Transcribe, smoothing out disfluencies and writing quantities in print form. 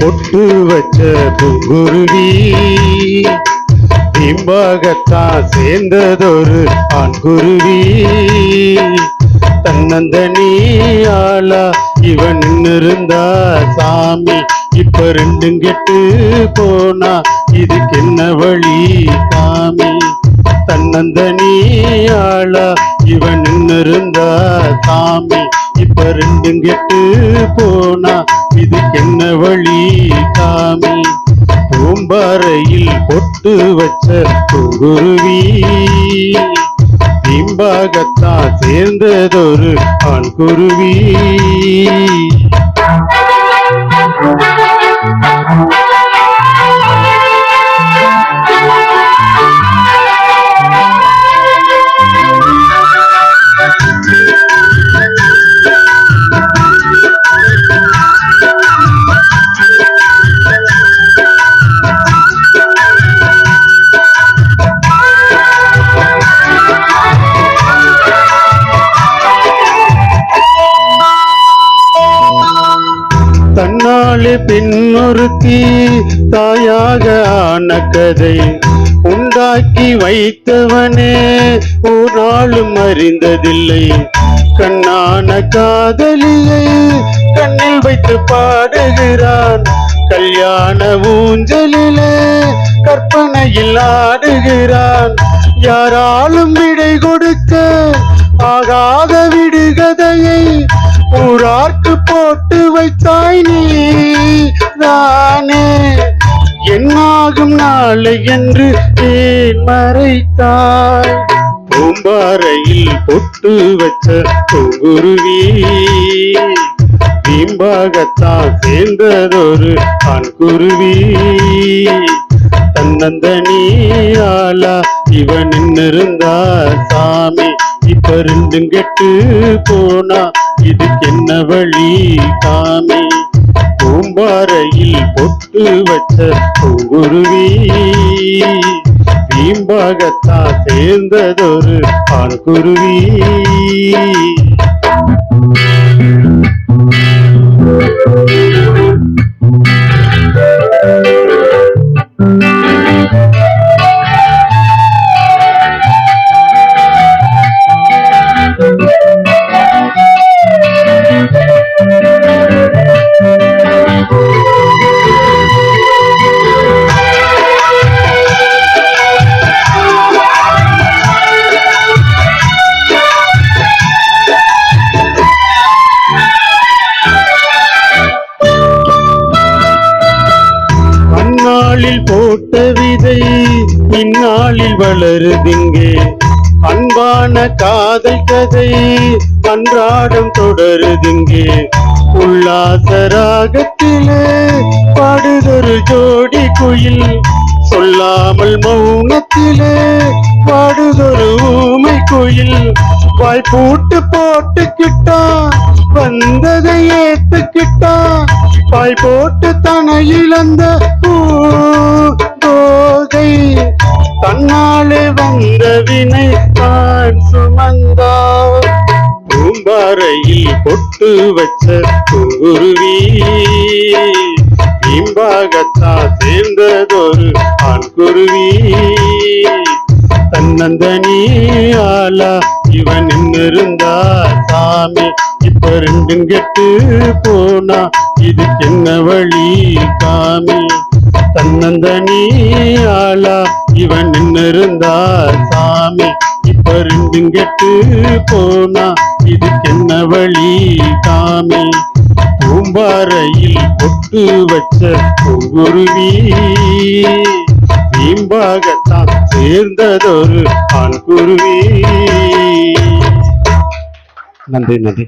பொட்டு வச்ச பூங்குருவி பிம்பாகத்தான் சேர்ந்ததொரு ஆண்குருவி. தன்னந்தனி ஆளா இவன் இருந்தா சாமி, இப்ப ரெண்டும் கெட்டு போனா இதுக்கு என்ன வழி காமி. தன்னந்தனி ஆளா இவன் இருந்தா சாமி, இப்ப ரெண்டும் கெட்டு போனா இதுக்கு என்ன வழி காமி. பூம்பாறையில் பொட்டு வச்ச பூங்குருவி பிம்பாகத்தான் சேர்ந்ததொரு ஆண்குருவி. தன்னாலே பெண்ணொருத்தி தாயாக ஆன கதை உண்டாக்கி வைத்தவனே ஒரு நாளும் அறிந்ததில்லை. கண்ணான காதலியை கண்ணில் வைத்து பாடுகிறான், கல்யாண ஊஞ்சலிலே கற்பனையில் ஆடுகிறான். யாராலும் விடை கொடுக்க ஆகாத விடுகதையை ஊரார்க்கு போட்டு வைத்தாய் நீ தானே. என்னாகும் நாளை என்று ஏன் மறைத்தாய். பூம்பாறையில் பொட்டு வச்ச பூங்குருவி பிம்பாகத்தான் சேர்ந்ததொரு ஆண்குருவி. தன்னந்தனி ஆளா இவன் இருந்தா சாமி, இப்ப ரெண்டும் கெட்டு போனா இதுக்கு என்ன வழி காமி. பூம்பாறையில் பொட்டு வச்ச பூங்குருவி பிம்பாகத்தான் சேர்ந்ததொரு ஆண்குருவி. அந்நாளில் போட்ட விதை இந்நாளில் வளருதிங்கே. அன்பான காதல் கதை அன்றாடம் தொடருதிங்கே. உல்லாச ராகத்திலே பாடுதொரு ஜோடி குயில், சொல்லாமல் மௌனத்திலே பாடுதொரு ஊமை குயில். வாய் பூட்டு போட்டுக்கிட்டான் வந்ததை ஏத்துக்கிட்டான், பாய் போட்டு தனையில் அந்த பூகை. தன்னாலே வந்த வினை தான் சுமந்தா. பூம்பாறையில் பொட்டு வச்ச பூங்குருவி பிம்பாகத்தான் சேர்ந்ததொரு ஆண்குருவி. தன்னந்தனி ஆளா இவன் இருந்தா சாமி, இப்ப ரெண்டும் கெட்டு போனா இதுக்கு என்ன வழி காமி. தன்னந்தனி ஆளா இவன் இருந்தா சாமி, இப்ப ரெண்டும் கெட்டு போனா இதுக்கு என்ன வழி காமி. பூம்பாறையில் பொட்டு வச்ச பூங்குருவி பிம்பாகத்தான் சேர்ந்ததொரு ஆண்குருவி. நன்றி நன்றி.